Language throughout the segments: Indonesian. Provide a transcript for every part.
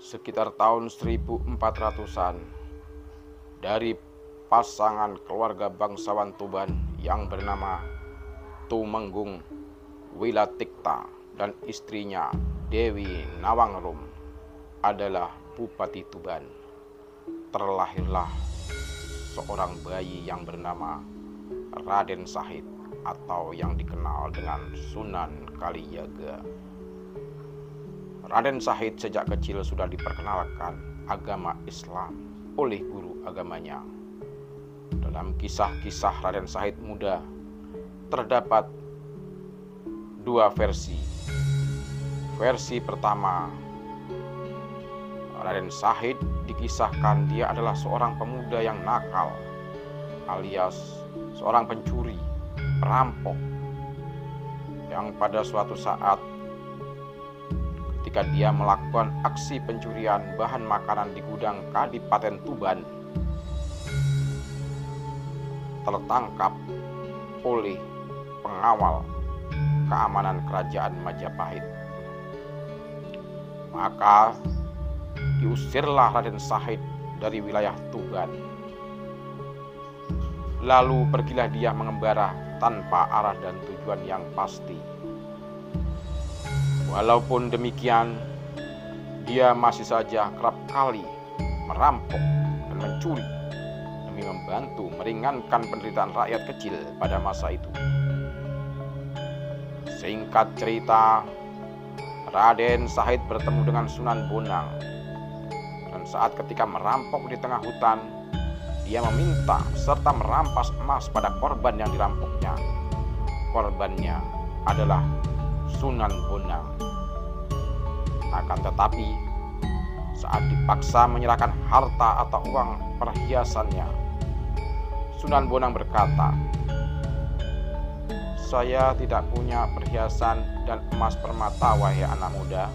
sekitar tahun 1400-an dari pasangan keluarga bangsawan Tuban yang bernama Tumenggung Wilatikta dan istrinya Dewi Nawangrum adalah Bupati Tuban. Terlahirlah seorang bayi yang bernama Raden Sahid atau yang dikenal dengan Sunan Kalijaga. Raden Sahid sejak kecil sudah diperkenalkan agama Islam oleh guru agamanya. Dalam kisah-kisah Raden Sahid muda terdapat dua versi. Versi pertama, Raden Sahid dikisahkan dia adalah seorang pemuda yang nakal, alias seorang pencuri, perampok, yang pada suatu saat ketika dia melakukan aksi pencurian bahan makanan di gudang Kadipaten Tuban, tertangkap oleh pengawal keamanan kerajaan Majapahit. Maka diusirlah Raden Sahid dari wilayah Tuban. Lalu pergilah dia mengembara tanpa arah dan tujuan yang pasti. Walaupun demikian, dia masih saja kerap kali merampok dan mencuri demi membantu meringankan penderitaan rakyat kecil pada masa itu. Singkat cerita, Raden Sahid bertemu dengan Sunan Bonang, dan saat ketika merampok di tengah hutan, dia meminta serta merampas emas pada korban yang dirampoknya. Korbannya adalah Sunan Bonang. Akan tetapi, saat dipaksa menyerahkan harta atau uang perhiasannya, Sunan Bonang berkata, "Saya tidak punya perhiasan dan emas permata, wahai anak muda.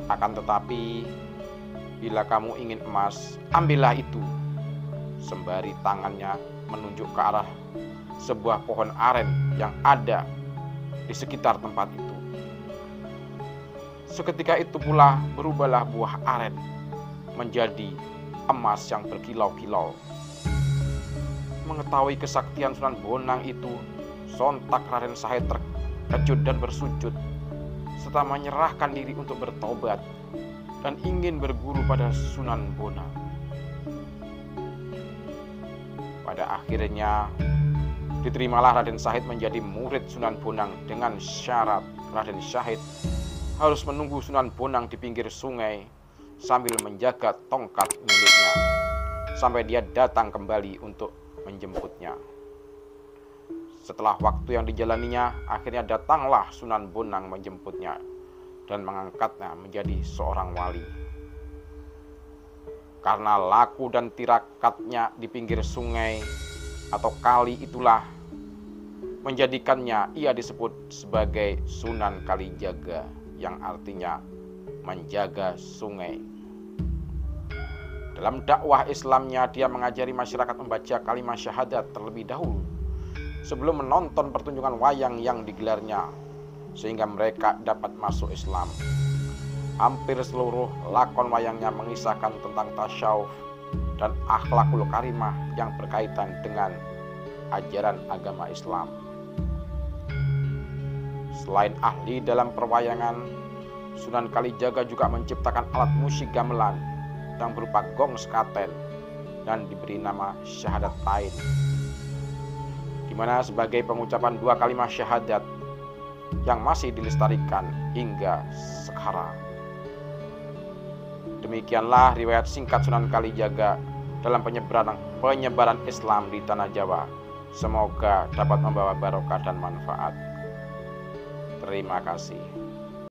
Akan tetapi, bila kamu ingin emas, ambillah itu." Sembari tangannya menunjuk ke arah sebuah pohon aren yang ada di sekitar tempat itu. Seketika itu pula berubahlah buah aren menjadi emas yang berkilau-kilau. Mengetahui kesaktian Sunan Bonang itu, sontak Raden Sahid terkejut dan bersujud, serta menyerahkan diri untuk bertobat dan ingin berguru pada Sunan Bonang. Pada akhirnya diterimalah Raden Sahid menjadi murid Sunan Bonang dengan syarat Raden Sahid harus menunggu Sunan Bonang di pinggir sungai sambil menjaga tongkat miliknya sampai dia datang kembali untuk menjemputnya. Setelah waktu yang dijalaninya, akhirnya datanglah Sunan Bonang menjemputnya dan mengangkatnya menjadi seorang wali. Karena laku dan tirakatnya di pinggir sungai atau kali itulah menjadikannya ia disebut sebagai Sunan Kalijaga, yang artinya menjaga sungai. Dalam dakwah Islamnya, dia mengajari masyarakat membaca kalimat syahadat terlebih dahulu sebelum menonton pertunjukan wayang yang digelarnya, sehingga mereka dapat masuk Islam. Hampir seluruh lakon wayangnya mengisahkan tentang tasyawuf dan akhlakul karimah yang berkaitan dengan ajaran agama Islam. Selain ahli dalam perwayangan, Sunan Kalijaga juga menciptakan alat musik gamelan yang berupa gong sekaten dan diberi nama Syahadatain, di mana sebagai pengucapan dua kalimat syahadat yang masih dilestarikan hingga sekarang. Demikianlah riwayat singkat Sunan Kalijaga dalam penyebaran Islam di tanah Jawa. Semoga dapat membawa barokah dan manfaat. Terima kasih.